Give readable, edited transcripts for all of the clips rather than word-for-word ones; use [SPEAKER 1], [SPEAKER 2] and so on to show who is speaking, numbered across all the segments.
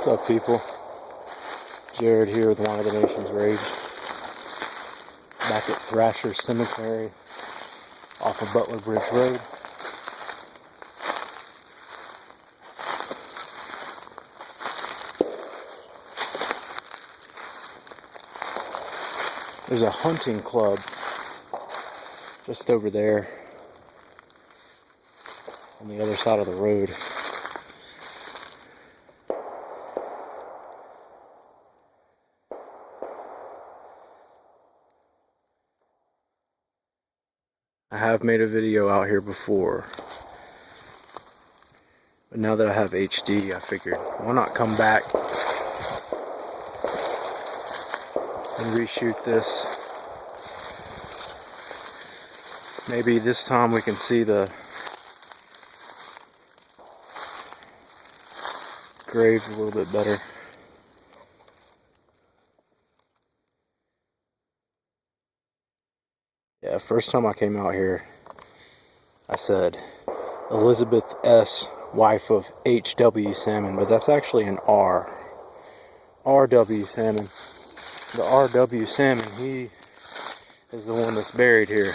[SPEAKER 1] What's up, people? Jared here with One of the Nation's Rage. Back at Thrasher Cemetery off of Butler Bridge Road. There's a hunting club just over there on the other side of the road. I have made a video out here before, but now that I have HD, I figured, why not come back and reshoot this. Maybe this time we can see the graves a little bit better. Yeah, first time I came out here, I said Elizabeth S., wife of H.W. Salmon, but that's actually an R. R.W. Salmon. The R.W. Salmon, he is the one that's buried here.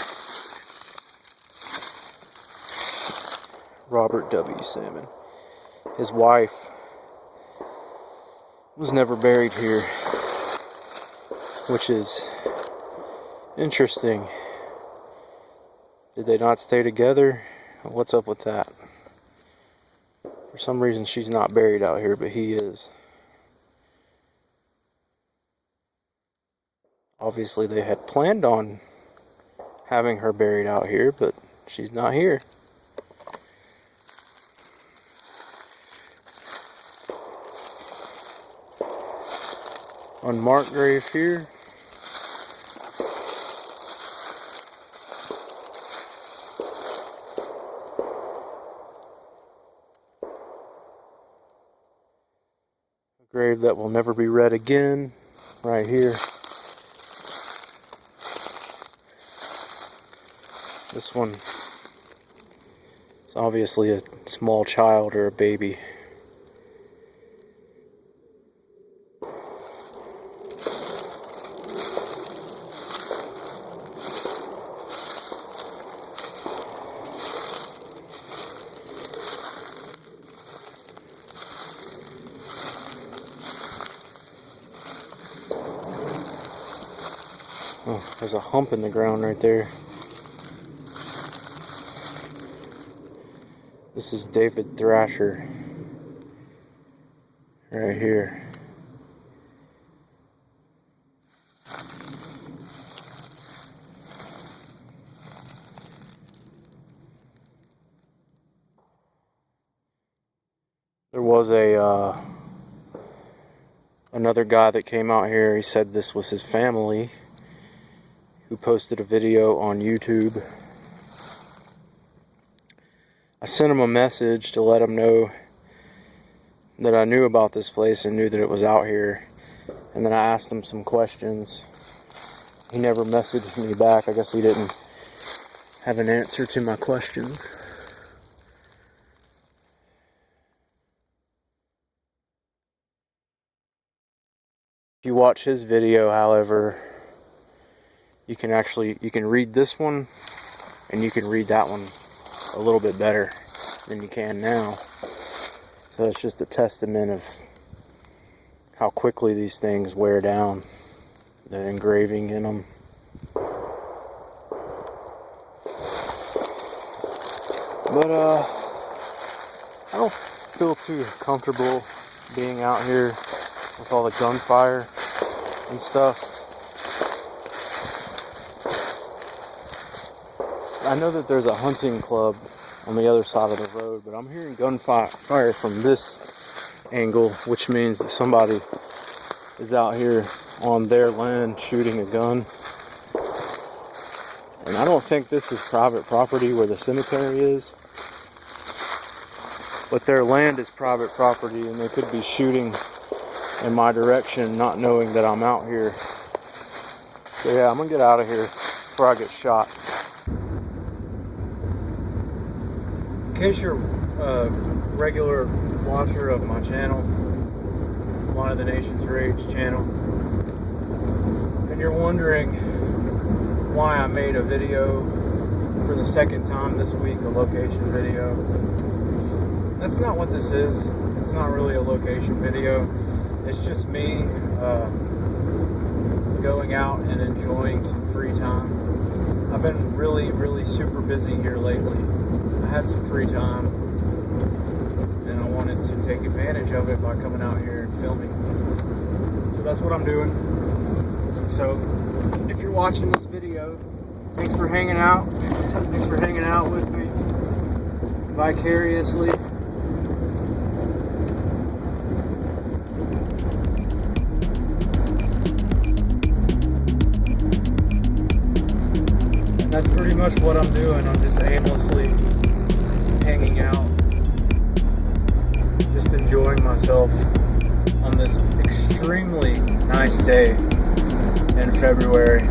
[SPEAKER 1] Robert W. Salmon. His wife was never buried here, which is interesting. Did they not stay together? What's up with that? For some reason she's not buried out here, but he is. Obviously they had planned on having her buried out here, but she's not here. Unmarked grave here. A grave that will never be read again, right here. This one is obviously a small child or a baby. Oh, there's a hump in the ground right there. This is David Thrasher right here. There was another guy that came out here. He said this was his family, who posted a video on YouTube. I sent him a message to let him know that I knew about this place and knew that it was out here. And then I asked him some questions. He never messaged me back. I guess he didn't have an answer to my questions. If you watch his video, however, you can read this one and you can read that one a little bit better than you can now. So it's just a testament of how quickly these things wear down, the engraving in them. But I don't feel too comfortable being out here with all the gunfire and stuff. I know that there's a hunting club on the other side of the road, but I'm hearing gunfire from this angle, which means that somebody is out here on their land shooting a gun. And I don't think this is private property where the cemetery is, but their land is private property, and they could be shooting in my direction, not knowing that I'm out here. So yeah, I'm gonna get out of here before I get shot. In case you're a regular watcher of my channel, Line of the Nation's Rage channel, and you're wondering why I made a video for the second time this week, a location video. That's not what this is. It's not really a location video. It's just me going out and enjoying some free time. I've been really super busy here lately. I had some free time and I wanted to take advantage of it by coming out here and filming. So that's what I'm doing. So if you're watching this video, thanks for hanging out. Thanks for hanging out with me vicariously. And that's pretty much what I'm doing. I'm just aimlessly hanging out, just enjoying myself on this extremely nice day in February.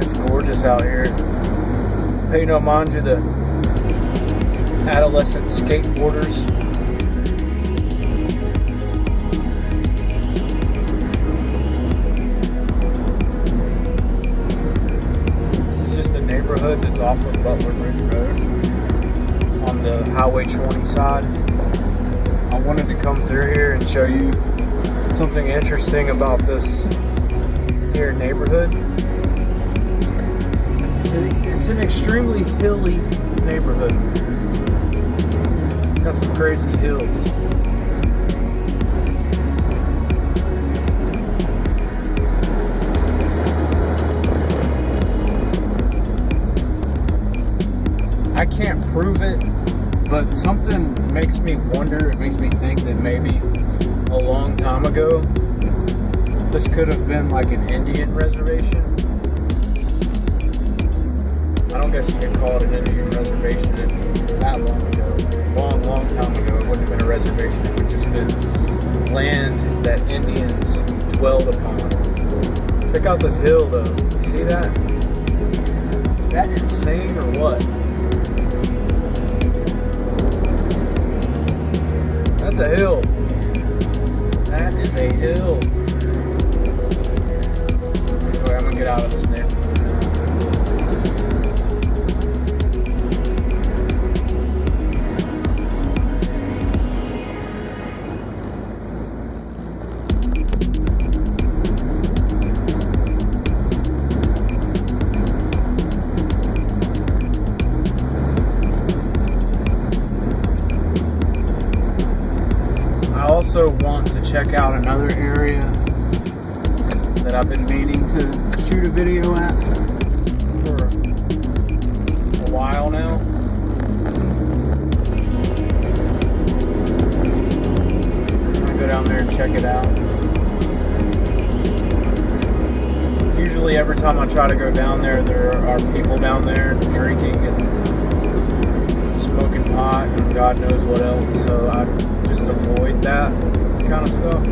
[SPEAKER 1] It's gorgeous out here. Pay no mind to the adolescent skateboarders. This is just a neighborhood that's off of Butler Ridge Road on the Highway 20 side. I wanted to come through here and show you something interesting about this here neighborhood. It's an extremely hilly neighborhood. Got some crazy hills. I can't prove it, but something makes me wonder, it makes me think that maybe a long time ago this could have been like an Indian reservation. I don't guess you could call it an Indian reservation that long ago. Long time ago, it wouldn't have been a reservation. It would have just been land that Indians dwelled upon. Check out this hill though. You see that? Is that insane or what? That's a hill. That is a hill. Anyway, I'm gonna get out of this neighborhood. I also want to check out another area that I've been meaning to shoot a video at for a while now. I'm gonna go down there and check it out. Usually every time I try to go down there are people down there drinking and smoking pot and God knows what else, so I just avoid that kind of stuff.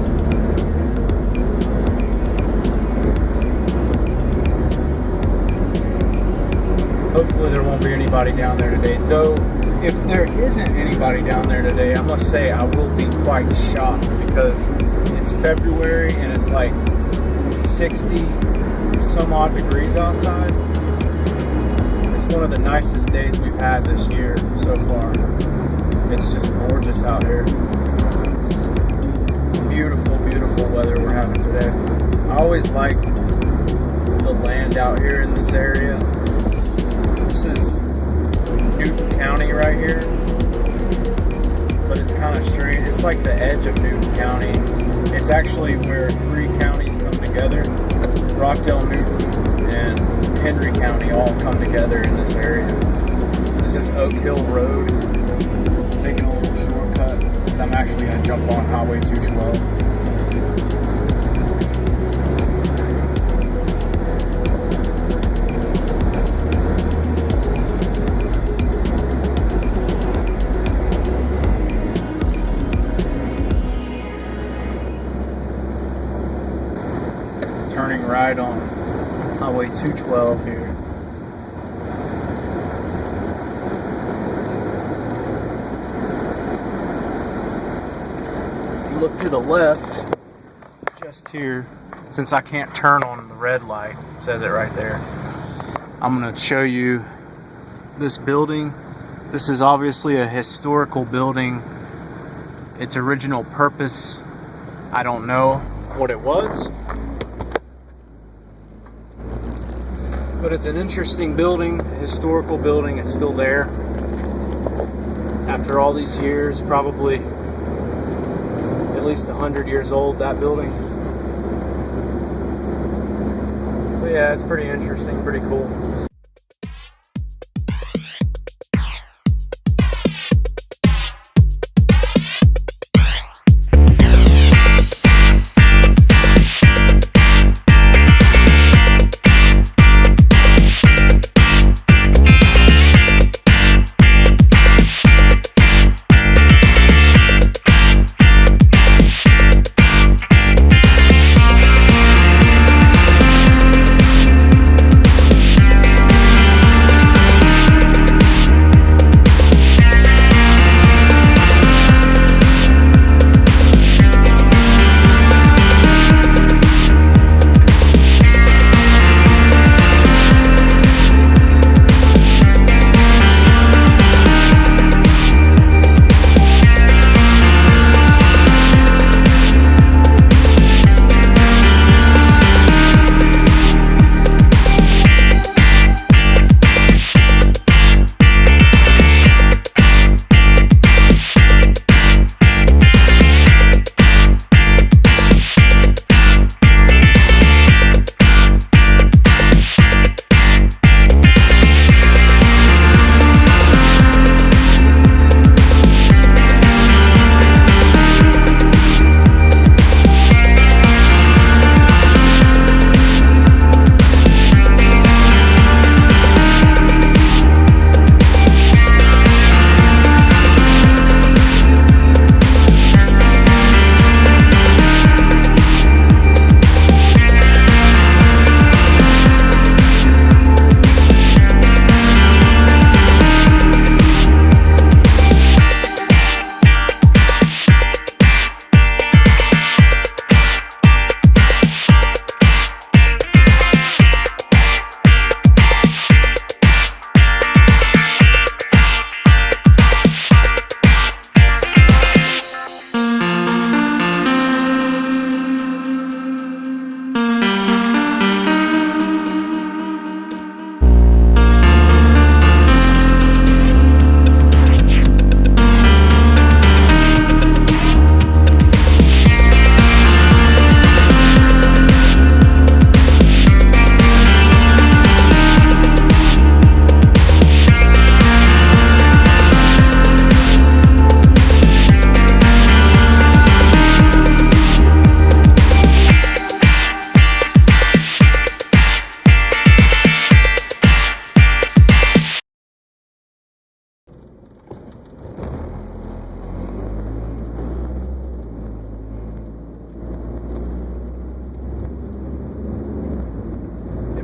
[SPEAKER 1] Hopefully there won't be anybody down there today, though if there isn't anybody down there today, I must say I will be quite shocked because it's February and it's like 60 some odd degrees outside. It's one of the nicest days we've had this year so far. It's just gorgeous out here. Beautiful, beautiful weather we're having today. I always like the land out here in this area. This is Newton County right here, but it's kind of strange. It's like the edge of Newton County. It's actually where 3 counties come together. Rockdale, Newton, and Henry County all come together in this area. This is Oak Hill Road. Taking a little shortcut because I'm actually going to jump on Highway 212. Turning right on Highway 212 here. look to the left, just here, since I can't turn on the red light, it says it right there. I'm going to show you this building. This is obviously a historical building. Its original purpose, I don't know what it was, but it's an interesting building, a historical building. It's still there after all these years, probably at least 100 years old, that building. So yeah, it's pretty interesting, pretty cool.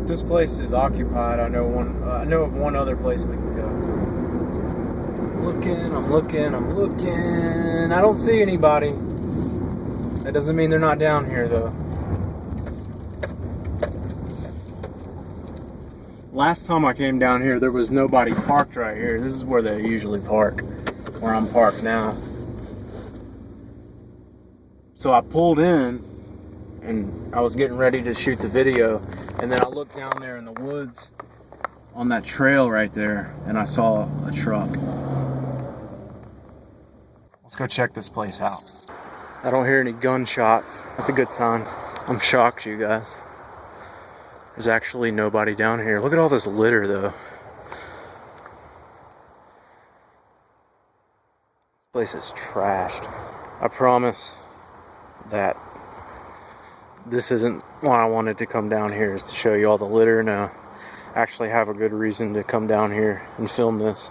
[SPEAKER 1] This place is occupied. I know of one other place we can go. I'm looking. I don't see anybody. That doesn't mean they're not down here though. Last time I came down here, there was nobody parked right here. This is where they usually park, where I'm parked now. So I pulled in and I was getting ready to shoot the video, and then I looked down there in the woods on that trail right there and I saw a truck. Let's go check this place out. I don't hear any gunshots. That's a good sign. I'm shocked, you guys. There's actually nobody down here. Look at all this litter though. This place is trashed. I promise that this isn't why I wanted to come down here, is to show you all the litter. Now, I actually have a good reason to come down here and film this.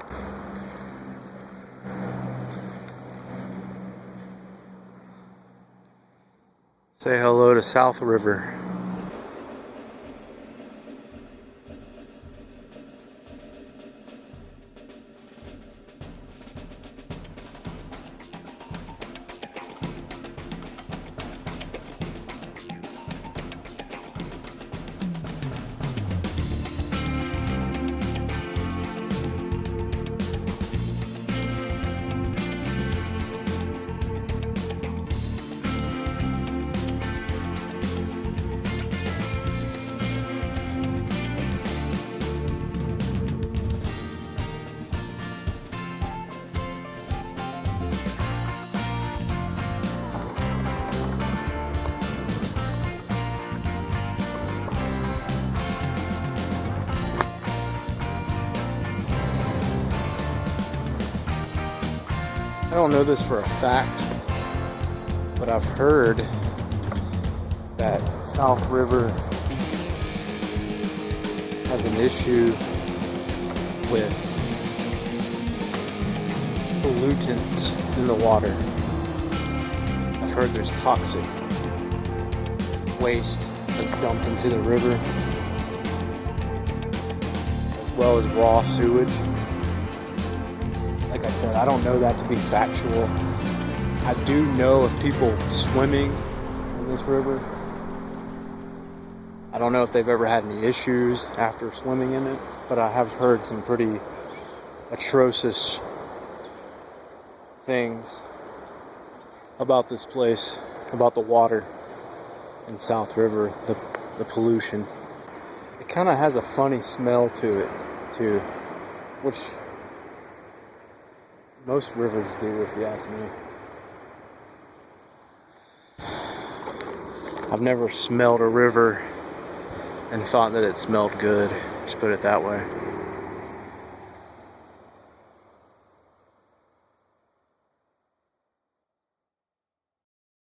[SPEAKER 1] Say hello to South River. don't know this for a fact, but I've heard that South River has an issue with pollutants in the water. I've heard there's toxic waste that's dumped into the river, as well as raw sewage. Like I said, I don't know that to be factual. I do know of people swimming in this river. I don't know if they've ever had any issues after swimming in it, but I have heard some pretty atrocious things about this place, about the water in South River, the pollution. It kind of has a funny smell to it too, which most rivers do, if you ask me. I've never smelled a river and thought that it smelled good, just put it that way.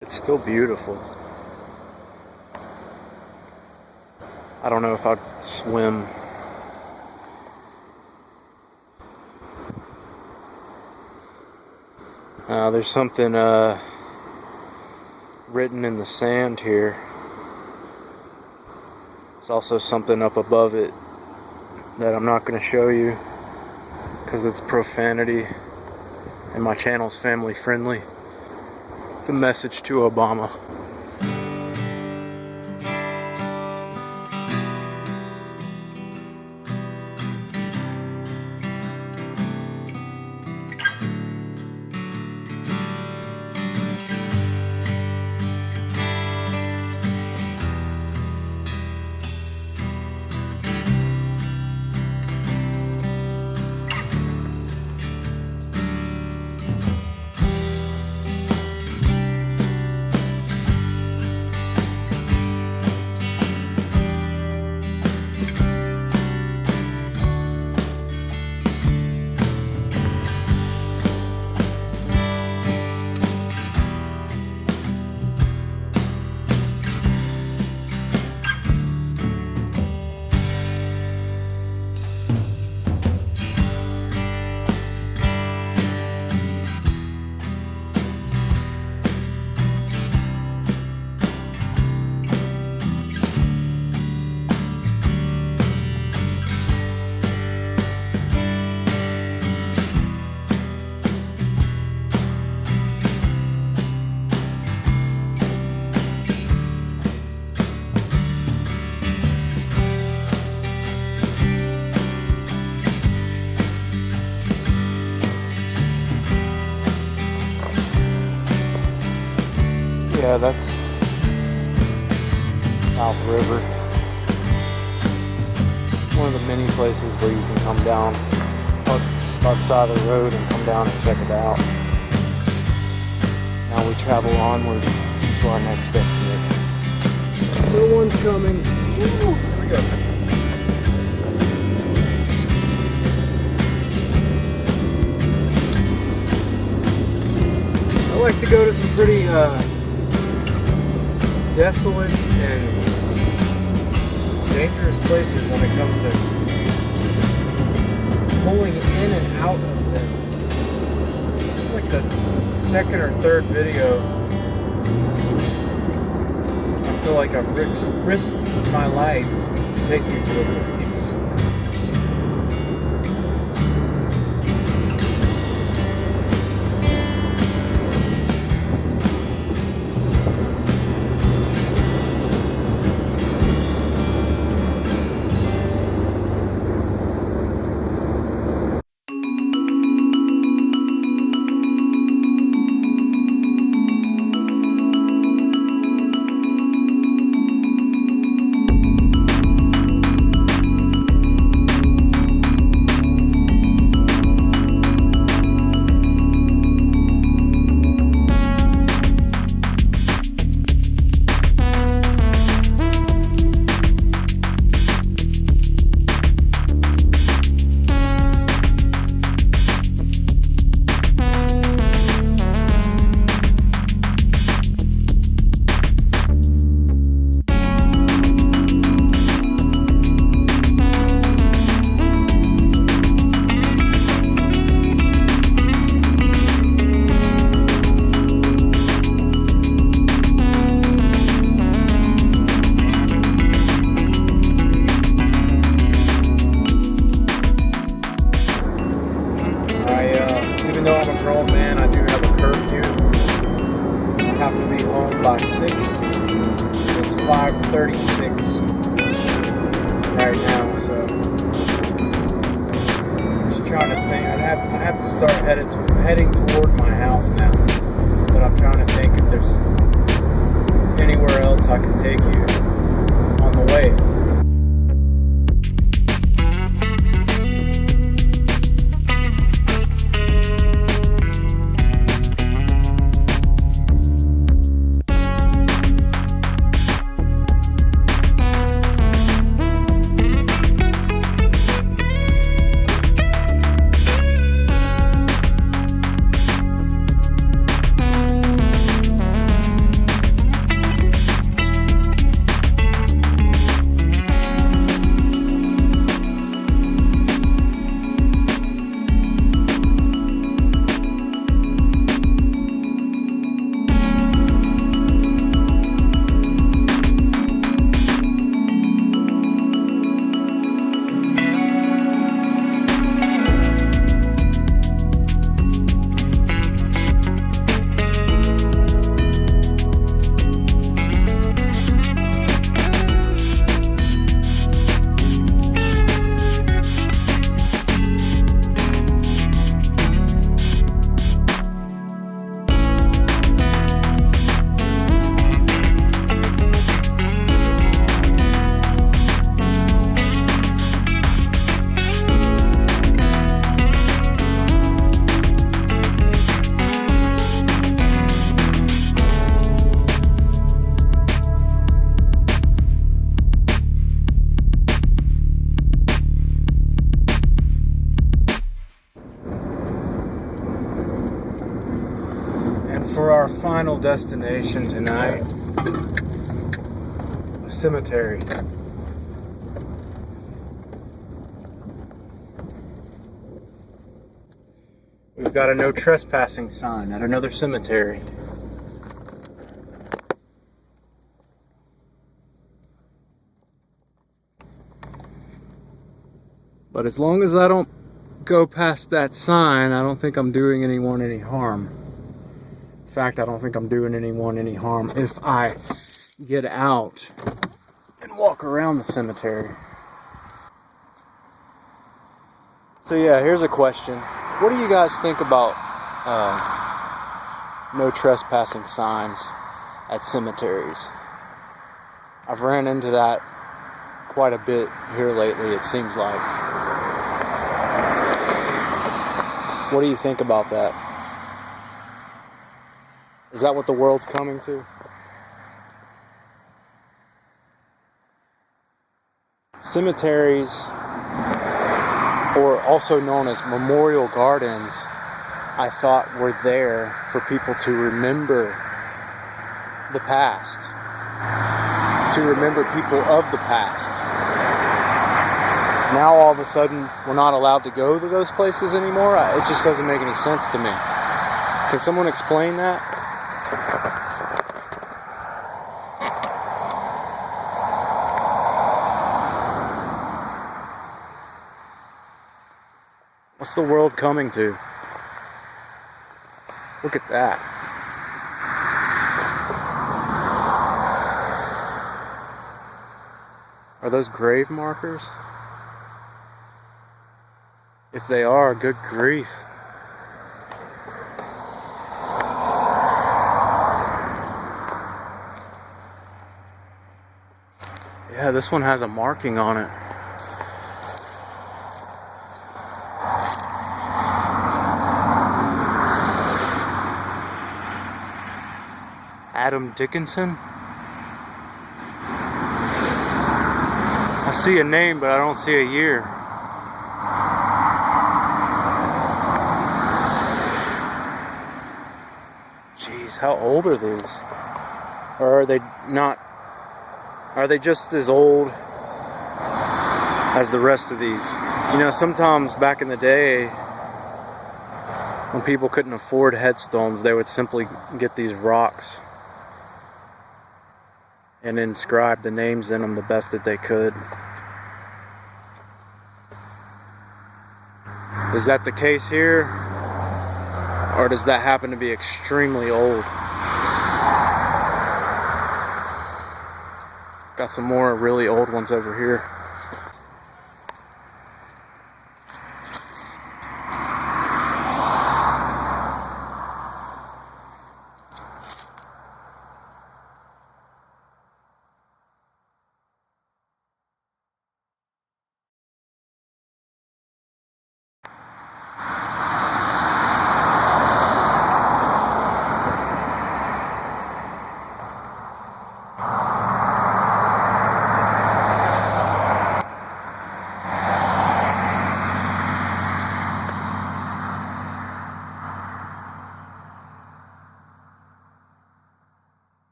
[SPEAKER 1] It's still beautiful. I don't know if I'd swim. There's something written in the sand here. There's also something up above it that I'm not going to show you because it's profanity and my channel's family friendly. It's a message to Obama. Yeah, that's South River. One of the many places where you can come down, park outside the road and come down and check it out. Now we travel onward to our next destination. Little one's coming. Woo! Here we go. I like to go to some pretty desolate and dangerous places when it comes to pulling in and out of them. It's like the second or third video I feel like I've risked my life to take you to a place. house right now, so just trying to think. I have to start heading toward my house now, but I'm trying to think if there's anywhere else I can take you on the way. For our final destination tonight, a cemetery. We've got a no trespassing sign at another cemetery. But as long as I don't go past that sign, I don't think I'm doing anyone any harm. In fact, I don't think I'm doing anyone any harm if I get out and walk around the cemetery. So yeah, here's a question. What do you guys think about no trespassing signs at cemeteries? I've ran into that quite a bit here lately, it seems like. What do you think about that? Is that what the world's coming to? Cemeteries, or also known as memorial gardens, I thought were there for people to remember the past, to remember people of the past. Now all of a sudden we're not allowed to go to those places anymore. It just doesn't make any sense to me. Can someone explain that? What's the world coming to? Look at that. Are those grave markers? If they are, good grief. Yeah, this one has a marking on it. Adam Dickinson? I see a name, but I don't see a year. Jeez, how old are these? Or are they not? Are they just as old as the rest of these? You know, sometimes back in the day, when people couldn't afford headstones, they would simply get these rocks and inscribe the names in them the best that they could. Is that the case here? Or does that happen to be extremely old? Got some more really old ones over here.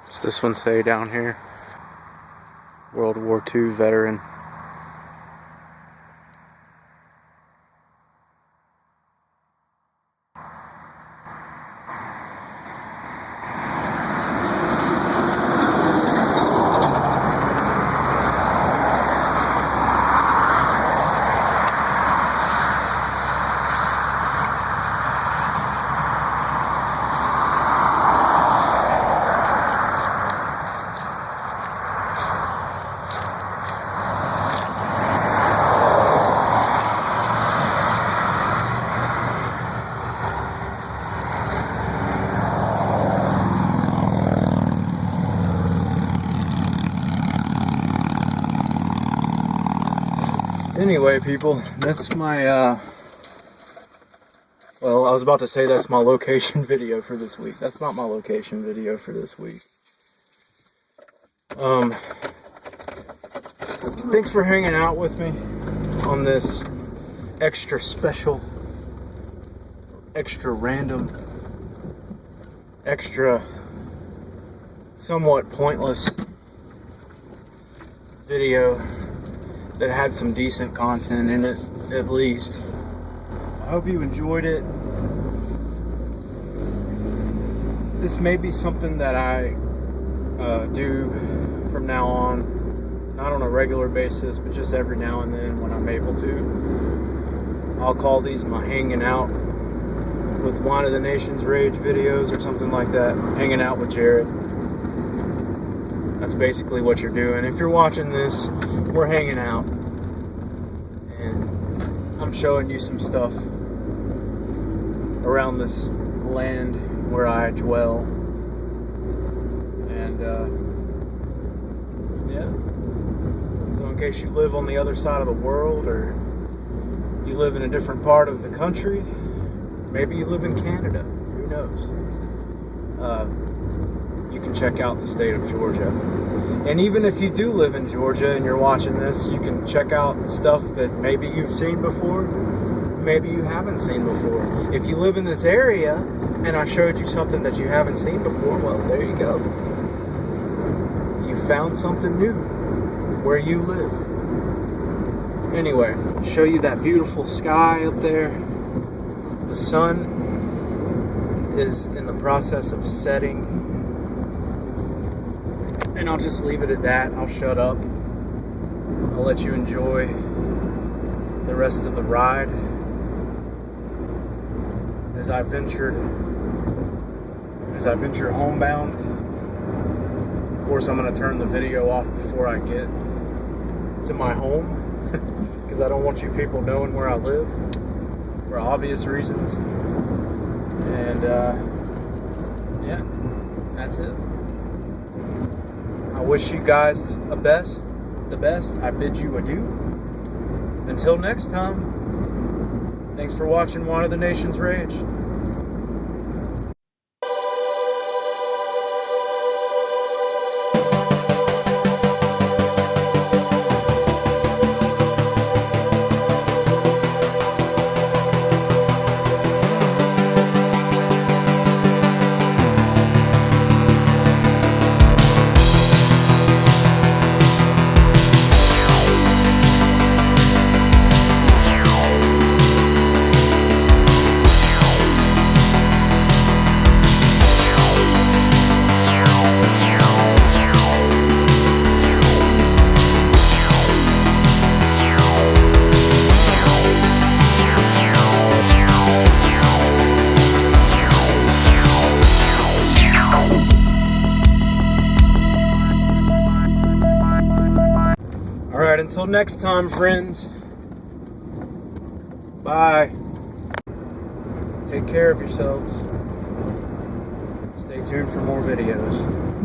[SPEAKER 1] What's this one say down here? World War II veteran. Anyway, people, that's my, well, I was about to say that's my location video for this week. That's not my location video for this week. Thanks for hanging out with me on this extra special, extra random, extra somewhat pointless video that had some decent content in it, at least. I hope you enjoyed it. This may be something that I do from now on, not on a regular basis, but just every now and then when I'm able to. I'll call these my hanging out with Wine of the Nations Rage videos or something like that. Hanging out with Jared. That's basically what you're doing. If you're watching this, we're hanging out. And I'm showing you some stuff around this land where I dwell. And, yeah. So in case you live on the other side of the world, or you live in a different part of the country, maybe you live in Canada, who knows? You can check out the state of Georgia. And even if you do live in Georgia and you're watching this, you can check out stuff that maybe you've seen before, maybe you haven't seen before. If you live in this area and I showed you something that you haven't seen before, well, there you go. You found something new where you live. Anyway, show you that beautiful sky up there. The sun is in the process of setting. And I'll just leave it at that. I'll shut up. I'll let you enjoy the rest of the ride as I venture homebound. Of course, I'm going to turn the video off before I get to my home because I don't want you people knowing where I live for obvious reasons. And yeah, that's it. I wish you guys the best. I bid you adieu. Until next time. Thanks for watching Water the Nation's Rage. Alright, until next time, friends. Bye. Take care of yourselves. Stay tuned for more videos.